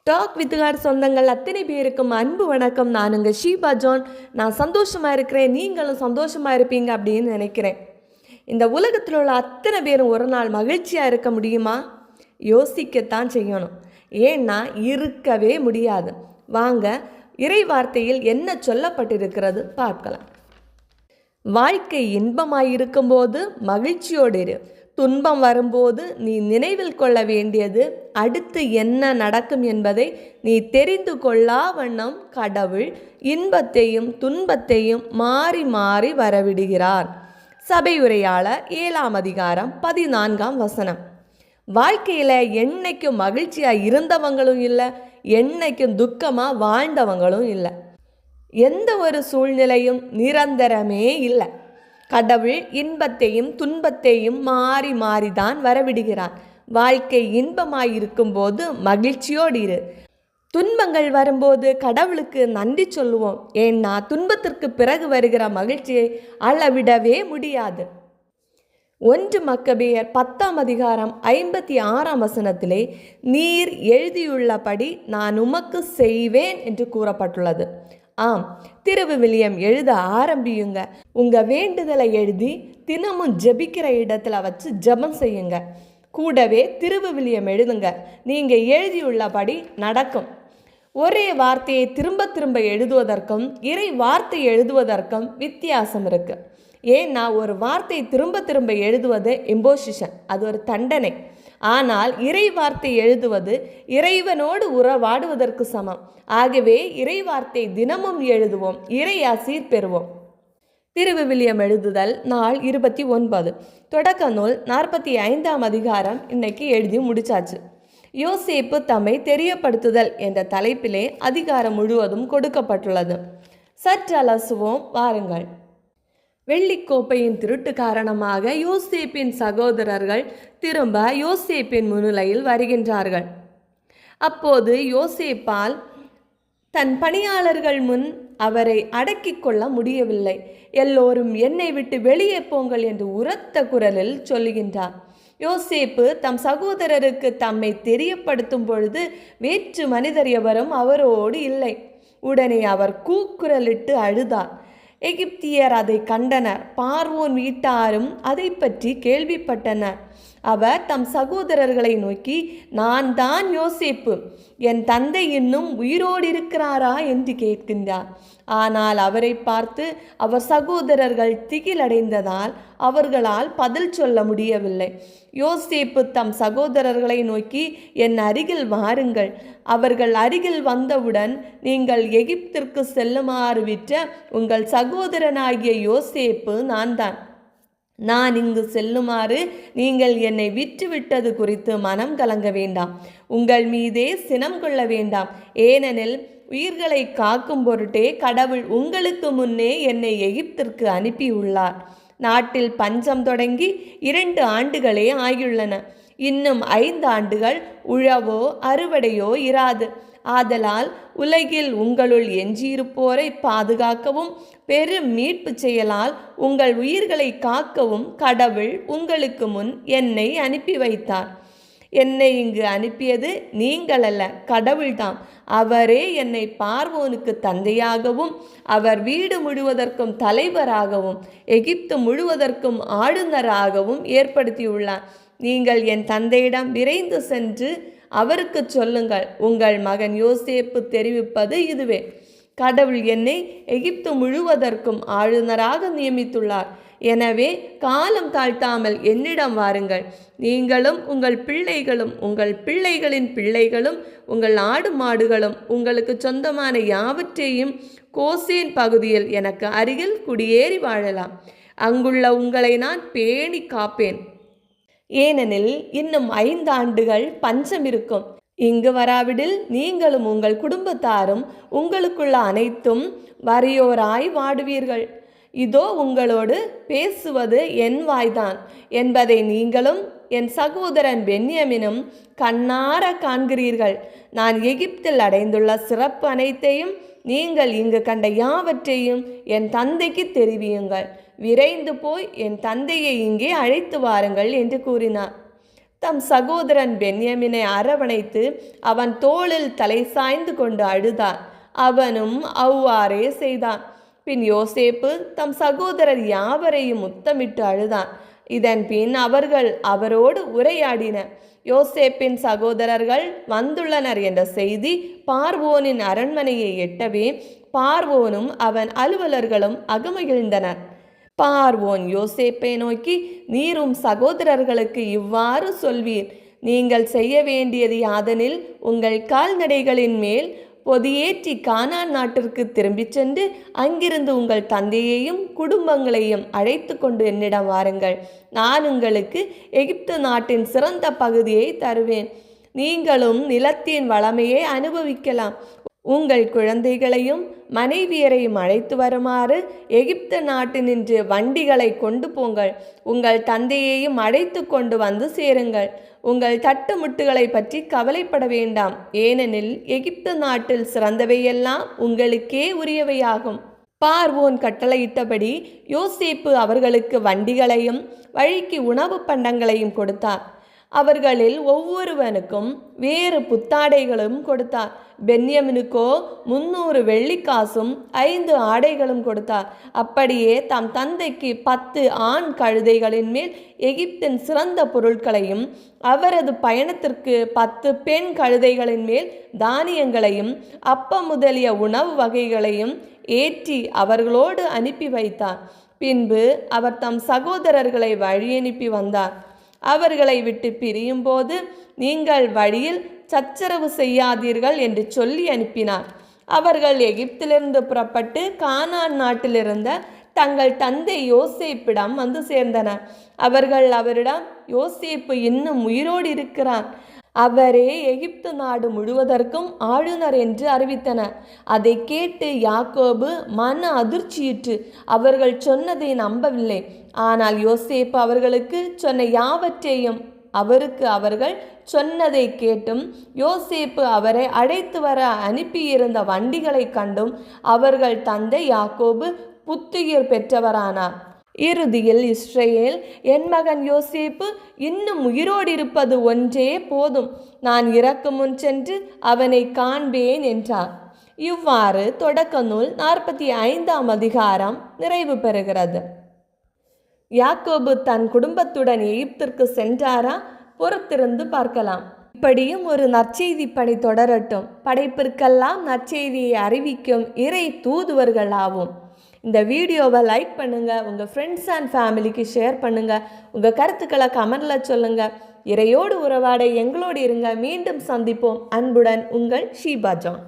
Talk with God சொந்தங்கள் அத்தனை பேருக்கும் அன்பு வணக்கம். நான் உங்கள் ஷீபா ஜான். நான் சந்தோஷமாக இருக்கிறேன், நீங்களும் சந்தோஷமாக இருப்பீங்க அப்படின்னு நினைக்கிறேன். இந்த உலகத்தில் உள்ள அத்தனை பேரும் ஒரு நாள் மகிழ்ச்சியாக இருக்க முடியுமா? யோசிக்கத்தான் செய்யணும். ஏன்னா இருக்கவே முடியாது. வாங்க, இறை வார்த்தையில் என்ன சொல்லப்பட்டிருக்கிறது பார்க்கலாம். வாழ்க்கை இன்பமாயிருக்கும்போது மகிழ்ச்சியோடு இரு. துன்பம் வரும்போது நீ நினைவில் கொள்ள வேண்டியது, அடுத்து என்ன நடக்கும் என்பதை நீ தெரிந்து கொள்ளா வண்ணம் கடவுள் இன்பத்தையும் துன்பத்தையும் மாறி மாறி வரவிடுகிறார். சபையுரையாளர் 7ஆம் அதிகாரம் 14ஆம் வசனம். வாழ்க்கையில் என்னைக்கும் மகிழ்ச்சியாக இருந்தவங்களும் இல்லை, என்னைக்கும் துக்கமாக வாழ்ந்தவங்களும் இல்லை. எந்த ஒரு சூழ்நிலையும் நிரந்தரமே இல்லை. கடவுள் இன்பத்தையும் துன்பத்தையும் மாறி மாறிதான் வரவிடுகிறார். வாழ்க்கை இன்பமாயிருக்கும் போது மகிழ்ச்சியோடு இரு. துன்பங்கள் வரும்போது கடவுளுக்கு நன்றி சொல்லுவோம். ஏன்னா துன்பத்திற்கு பிறகு வருகிற மகிழ்ச்சியை அளவிடவே முடியாது. 1 மக்கபேயர் 10ஆம் அதிகாரம் 56ஆம் வசனத்திலே நீர் எழுதியுள்ளபடி நான் உமக்கு செய்வேன் என்று கூறப்பட்டுள்ளது. ஆம், திருவிவிலியம் எழுத ஆரம்பியுங்க. உங்கள் வேண்டுதலை எழுதி தினமும் ஜெபிக்கிற இடத்துல வச்சு ஜெபம் செய்யுங்க. கூடவே திருவிவிலியம் எழுதுங்க. நீங்கள் எழுதியுள்ளபடி நடக்கும். ஒரே வார்த்தையை திரும்ப திரும்ப எழுதுவதற்கும் இறை வார்த்தை எழுதுவதற்கும் வித்தியாசம் இருக்குது. ஏன்னா ஒரு வார்த்தை திரும்ப திரும்ப எழுதுவது இம்போசிஷன், அது ஒரு தண்டனை. ஆனால் இறை வார்த்தை எழுதுவது இறைவனோடு உறவாடுவதற்கு சமம். ஆகவே இறை வார்த்தை தினமும் எழுதுவோம், இறை ஆசீர் பெறுவோம். திருவிவிலியம் எழுதுதல் நாள் 29. தொடக்க நூல் 45ஆம் அதிகாரம் இன்னைக்கு எழுதி முடிச்சாச்சு. யோசேப்பு தம்மை தெரியப்படுத்துதல் என்ற தலைப்பிலே அதிகாரம் முழுவதும் கொடுக்கப்பட்டுள்ளது. சற்று அலசுவோம் வாருங்கள். வெள்ளிக்கோப்பையின் திருட்டு காரணமாக யோசேப்பின் சகோதரர்கள் திரும்ப யோசேப்பின் முன்னிலையில் வருகின்றார்கள். அப்போது யோசேப்பால் தன் பணியாளர்கள் முன் அவரை அடக்கிக் கொள்ள முடியவில்லை. எல்லோரும் என்னை விட்டு வெளியே போங்கள் என்று உரத்த குரலில் சொல்லுகின்றார். யோசேப்பு தம் சகோதரருக்கு தம்மை தெரியப்படுத்தும் பொழுது வேற்று மனிதர் எவரும் அவரோடு இல்லை. உடனே அவர் கூக்குரலிட்டு அழுதார். எகிப்தியர் அதை கண்டனர். பார்வோன் வீட்டாரும் அதை பற்றி கேள்விப்பட்டனர். அவர் தம் சகோதரர்களை நோக்கி, நான் தான் யோசேப்பு, என் தந்தை இன்னும் உயிரோடு இருக்கிறாரா என்று கேட்கின்றார். ஆனால் அவரை பார்த்து அவர் சகோதரர்கள் திகிலடைந்ததால் அவர்களால் பதில் சொல்ல முடியவில்லை. யோசேப்பு தம் சகோதரர்களை நோக்கி, என் அருகில் வாருங்கள். அவர்கள் அருகில் வந்தவுடன், நீங்கள் எகிப்திற்கு செல்லுமாறு விற்ற உங்கள் சகோதரனாகிய யோசேப்பு நான் இங்கு செல்லுமாறு நீங்கள் என்னை விற்றுவிட்டது குறித்து மனம் கலங்க வேண்டாம். உங்கள் மீதே சினம் கொள்ள வேண்டாம். ஏனெனில் உயிர்களை காக்கும் பொருட்டே கடவுள் உங்களுக்கு முன்னே என்னை எகிப்திற்கு அனுப்பியுள்ளார். நாட்டில் பஞ்சம் தொடங்கி 2 ஆண்டுகளே ஆகியுள்ளன. இன்னும் 5 ஆண்டுகள் உழவோ அறுவடையோ இராது. ஆதலால் உலகில் உங்களுள் எஞ்சியிருப்போரை பாதுகாக்கவும் பெரும் மீட்பு செயலால் உங்கள் உயிர்களை காக்கவும் கடவுள் உங்களுக்கு முன் என்னை அனுப்பி வைத்தார். என்னை இங்கு அனுப்பியது நீங்கள் அல்ல, கடவுள்தாம். அவரே என்னை பார்வோனுக்கு தந்தையாகவும் அவர் வீடு முழுவதற்கும் தலைவராகவும் எகிப்து முழுவதற்கும் ஆளுநராகவும் ஏற்படுத்தியுள்ளார். நீங்கள் என் தந்தையிடம் விரைந்து சென்று அவருக்கு சொல்லுங்கள், உங்கள் மகன் யோசேப்பு தெரிவிப்பது இதுவே. கடவுள் என்னை எகிப்து முழுவதற்கும் ஆளுநராக நியமித்துள்ளார். எனவே காலம் தாழ்த்தாமல் என்னிடம் வாருங்கள். நீங்களும் உங்கள் பிள்ளைகளும் உங்கள் பிள்ளைகளின் பிள்ளைகளும் உங்கள் ஆடு மாடுகளும் உங்களுக்கு சொந்தமான யாவற்றையும் கோசேன் பகுதியில் எனக்கு அருகில் குடியேறி வாழலாம். அங்குள்ள உங்களை நான் பேணி காப்பேன். ஏனெனில் இன்னும் 5 ஆண்டுகள் பஞ்சம் இருக்கும். இங்கு வராவிடில் நீங்களும் உங்கள் குடும்பத்தாரும் உங்களுக்குள்ள அனைத்தும் வறியோராய் வாடுவீர்கள். இதோ உங்களோடு பேசுவது என் வாய்தான் என்பதை நீங்களும் என் சகோதரன் பென்யமினும் கண்ணார காண்கிறீர்கள். நான் எகிப்தில் அடைந்துள்ள சிறப்பு அனைத்தையும் நீங்கள் இங்கு கண்ட யாவற்றையும் என் தந்தைக்கு தெரிவியுங்கள். விரைந்து போய் என் தந்தையை இங்கே அழைத்து வாருங்கள் என்று கூறினார். தம் சகோதரன் பென்யமினை அரவணைத்து அவன் தோளில் தலை சாய்ந்து கொண்டு அழுதான். அவனும் அவ்வாறே செய்தான். பின் யோசேப்பு தம் சகோதரர் யாவரையும் முத்தமிட்டு அழுதான். இதன் பின் அவர்கள் அவரோடு உரையாடினர். யோசேப்பின் சகோதரர்கள் வந்துள்ளனர் என்ற செய்தி பார்வோனின் அரண்மனையை எட்டவே பார்வோனும் அவன் அலுவலர்களும் அகமகிழ்ந்தனர். பார்வோன் யோசேப்பை நோக்கி, நீரும் சகோதரர்களுக்கு இவ்வாறு சொல்வீர், நீங்கள் செய்ய வேண்டியது யாதெனில், உங்கள் கால்நடைகளின் மேல் பொதியேற்றி கானான் நாட்டிற்கு திரும்பிச் சென்று அங்கிருந்து உங்கள் தந்தையையும் குடும்பங்களையும் அழைத்து கொண்டு என்னிடம் வாருங்கள். நான் உங்களுக்கு எகிப்து நாட்டின் சிறந்த பகுதியை தருவேன். நீங்களும் நிலத்தின் வளமையை அனுபவிக்கலாம். உங்கள் குழந்தைகளையும் மனைவியரையும் அழைத்து வருமாறு எகிப்து நாட்டினின்று வண்டிகளை கொண்டு போங்கள். உங்கள் தந்தையையும் அழைத்து கொண்டு வந்து சேருங்கள். உங்கள் தட்டுமுட்டுகளை பற்றி கவலைப்பட வேண்டாம், ஏனெனில் எகிப்து நாட்டில் சிறந்தவையெல்லாம் உங்களுக்கே உரியவையாகும். பார்வோன் கட்டளையிட்டபடி யோசேப்பு அவர்களுக்கு வண்டிகளையும் வழிக்கு உணவு பண்டங்களையும் கொடுத்தார். அவர்களில் ஒவ்வொருவனுக்கும் வேறு புத்தாடைகளும் கொடுத்தார். பென்யமினுக்கோ 300 வெள்ளிக்காசும் 5 ஆடைகளும் கொடுத்தார். அப்படியே தம் தந்தைக்கு 10 ஆண் கழுதைகளின் மேல் எகிப்தின் சிறந்த பொருட்களையும் அவரது பயணத்திற்கு 10 பெண் கழுதைகளின் மேல் தானியங்களையும் அப்பம் முதலிய உணவு வகைகளையும் ஏற்றி அவர்களோடு அனுப்பி வைத்தார். பின்பு அவர் தம் சகோதரர்களை வழியனுப்பி வந்தார். அவர்களை விட்டு பிரியும் போது, நீங்கள் வழியில் சச்சரவு செய்யாதீர்கள் என்று சொல்லி அனுப்பினார். அவர்கள் எகிப்திலிருந்து புறப்பட்டு கானான் நாட்டிலிருந்த தங்கள் தந்தை யோசேப்பிடம் வந்து சேர்ந்தனர். அவர்கள் அவரிடம், யோசேப்பு இன்னும் உயிரோடு இருக்கிறான், அவரே எகிப்து நாடு முழுவதற்கும் ஆளுநர் என்று அறிவித்தனர். அதை கேட்டு யாக்கோபு மன அதிர்ச்சியிற்று. அவர்கள் சொன்னதை நம்பவில்லை. ஆனால் யோசேப்பு அவர்களுக்கு சொன்ன யாவற்றையும் அவர்கள் சொன்னதை கேட்டும் யோசேப்பு அவரை அழைத்து வர அனுப்பியிருந்த வண்டிகளை கண்டும் அவர்கள் தந்தை யாக்கோபு புத்துயிர் பெற்றவரானார். இறுதியில் இஸ்ரவேல், என் மகன் யோசேப்பு இன்னும் உயிரோடு இருப்பது ஒன்றே போதும், நான் இறக்கும் முன் சென்று அவனை காண்பேன் என்றார். இவ்வாறு தொடக்க நூல் 45ஆம் அதிகாரம் நிறைவு பெறுகிறது. யாக்கோபு தன் குடும்பத்துடன் எகிப்திற்கு சென்றாரா? பொறுத்திருந்து பார்க்கலாம். இப்படியும் ஒரு நற்செய்தி பணி தொடரட்டும். படைப்பிற்கெல்லாம் நற்செய்தியை அறிவிக்கும் இறை தூதுவர்கள் ஆவோம். இந்த வீடியோவை லைக் பண்ணுங்கள், உங்கள் ஃப்ரெண்ட்ஸ் அண்ட் ஃபேமிலிக்கு ஷேர் பண்ணுங்கள், உங்கள் கருத்துக்களை கமெண்டில் சொல்லுங்கள். இறையோடு உறவாட எங்களோடு இருங்க. மீண்டும் சந்திப்போம். அன்புடன் உங்கள் ஷீபா ஜான்.